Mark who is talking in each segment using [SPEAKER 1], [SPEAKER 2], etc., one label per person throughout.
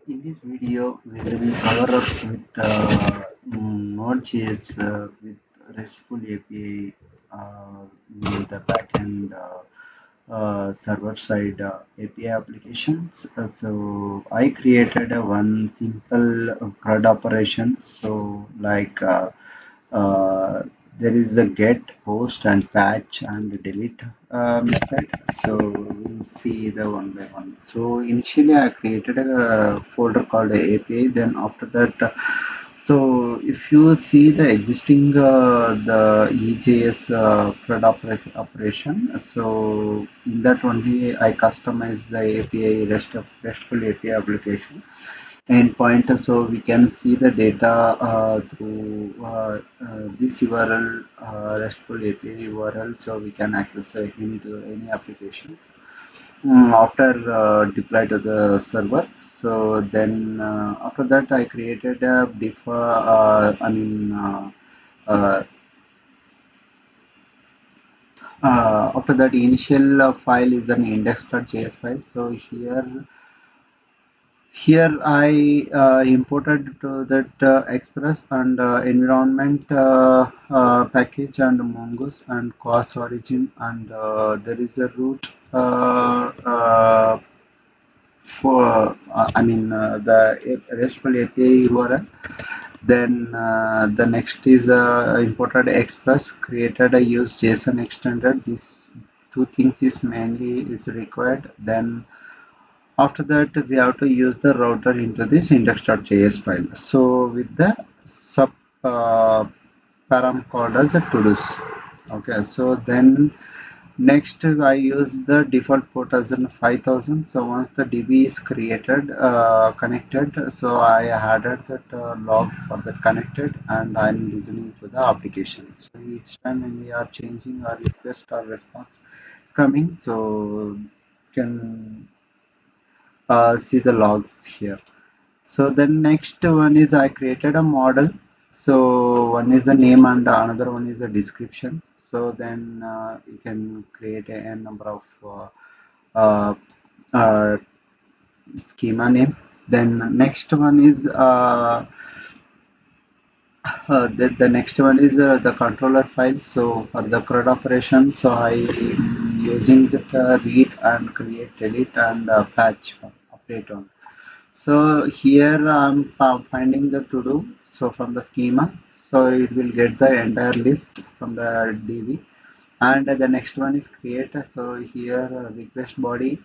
[SPEAKER 1] In this video, we will cover up with nodejs with RESTful API in the backend server side API applications. So I created a one simple CRUD operation. So like uh, there is a get, post, and patch and delete method. So we'll see the one by one. So initially I created a folder called API. Then after that, so if you see the existing the EJS CRUD operation, so in that only I customized the API RESTful API application endpoint, so we can see the data through this URL, RESTful API URL, so we can access any applications after deploy to the server. So then after that I created a uh, after that initial file is an index.js file. So here I imported to that Express and environment package and mongoose and cause origin, and there is a root for the RESTful API URL. Then the next is imported Express, created a use JSON extended. These two things is mainly is required. Then after that, we have to use the router into this index.js file. So with the sub uh, param called as a to-dos. Okay, so then next I use the default port as in 5000. So once the DB is created, connected, so I added that log for the connected, and I'm listening to the application. So each time when we are changing our request or response is coming, so can see the logs here. So then next one is I created a model. So one is the name and another one is the description. So then you can create a n number of uh, uh, schema name. Then next one is the next one is the controller file. So for the CRUD operation, so I am using the read and create, delete, and patch update on. So here I'm finding the to do. So from the schema, so it will get the entire list from the DB, and the next one is create. So here request body.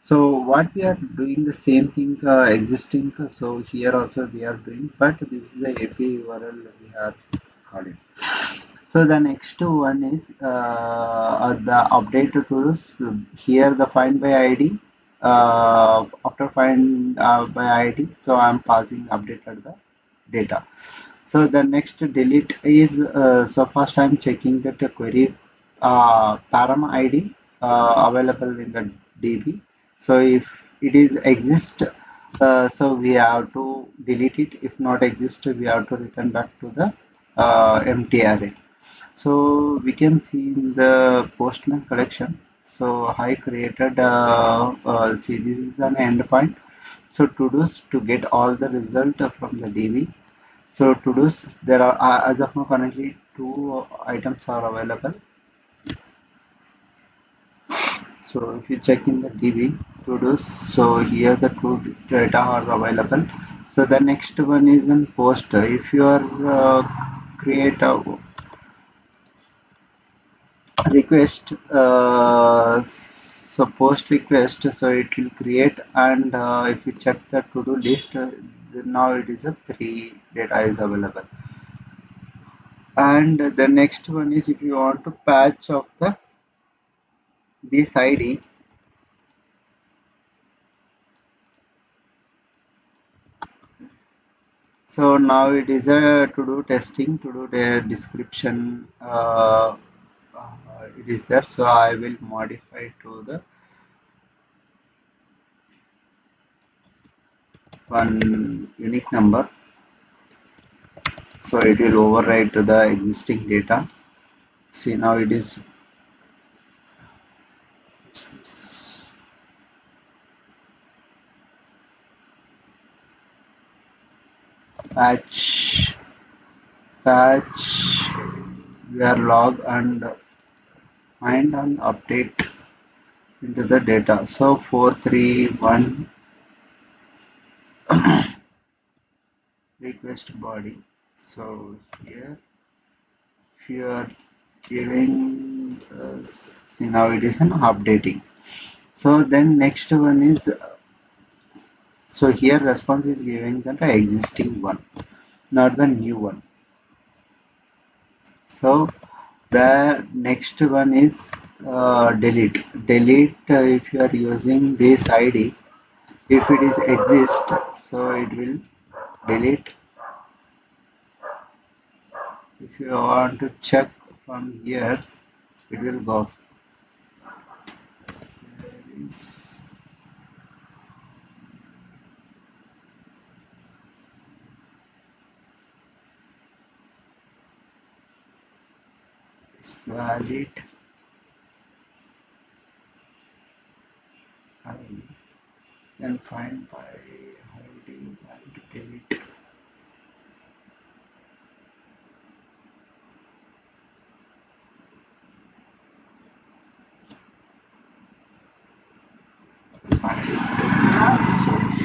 [SPEAKER 1] So what we are doing the same thing existing. So here also we are doing, but this is the API URL we are calling. So the next one is the update tools. Here the find by ID. After find by ID, so I'm passing updated the data. So the next delete is so first I'm checking that the query param ID available in the DB. So if it is exist, so we have to delete it. If not exist, we have to return back to the empty array. So we can see in the Postman collection. So I created see this is an endpoint. So to do to get all the result from the DB. So to do there are as of now currently two items are available. So if you check in the DB to do, so here the two data are available. So the next one is in post. If you are create a request, so post request, so it will create, and if you check the to-do list, then now it is a three data is available. And the next one is if you want to patch of the this ID, so now it is a to do testing, to do the description, it is there, so I will modify to the one unique number, so it will override to the existing data. See now it is patch patch where log and find and update into the data. So 431 request body. So here if you are giving see now it is an updating. So then next one is so here response is giving that existing one, not the new one. So the next one is delete. Delete if you are using this ID, if it is exist, so it will delete. If you want to check from here, it will go. There is valid ID, then find by ID and delete. Find source.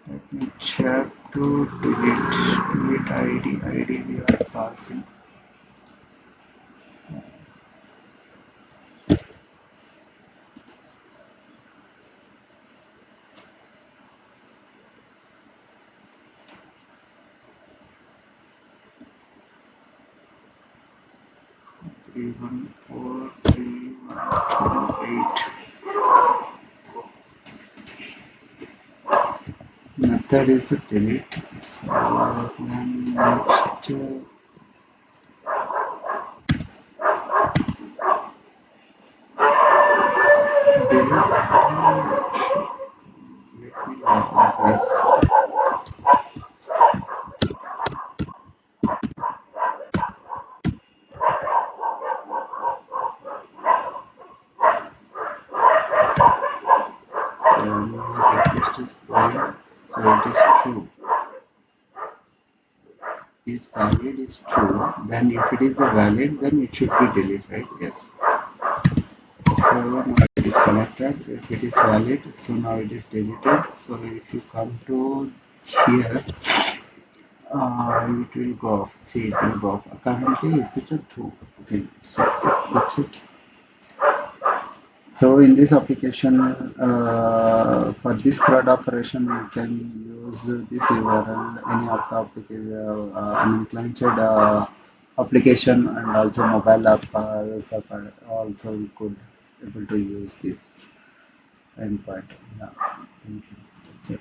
[SPEAKER 1] Let me check to delete ID we are passing. 3143128. Method is to delete. So then next delete. Let me open this. Request is going, so it is true. Is valid is true. Then if it is a valid, then it should be deleted, right? Yes. So now it is connected. If it is valid, so now it is deleted. So if you come to here, it will go off. See, it will go off. Currently, is it a true? Okay, so that's it. So in this application, for this CRUD operation, you can use this URL, any of the application, client-side application and also mobile app, iOS app also we could able to use this endpoint. Yeah, thank you. That's it.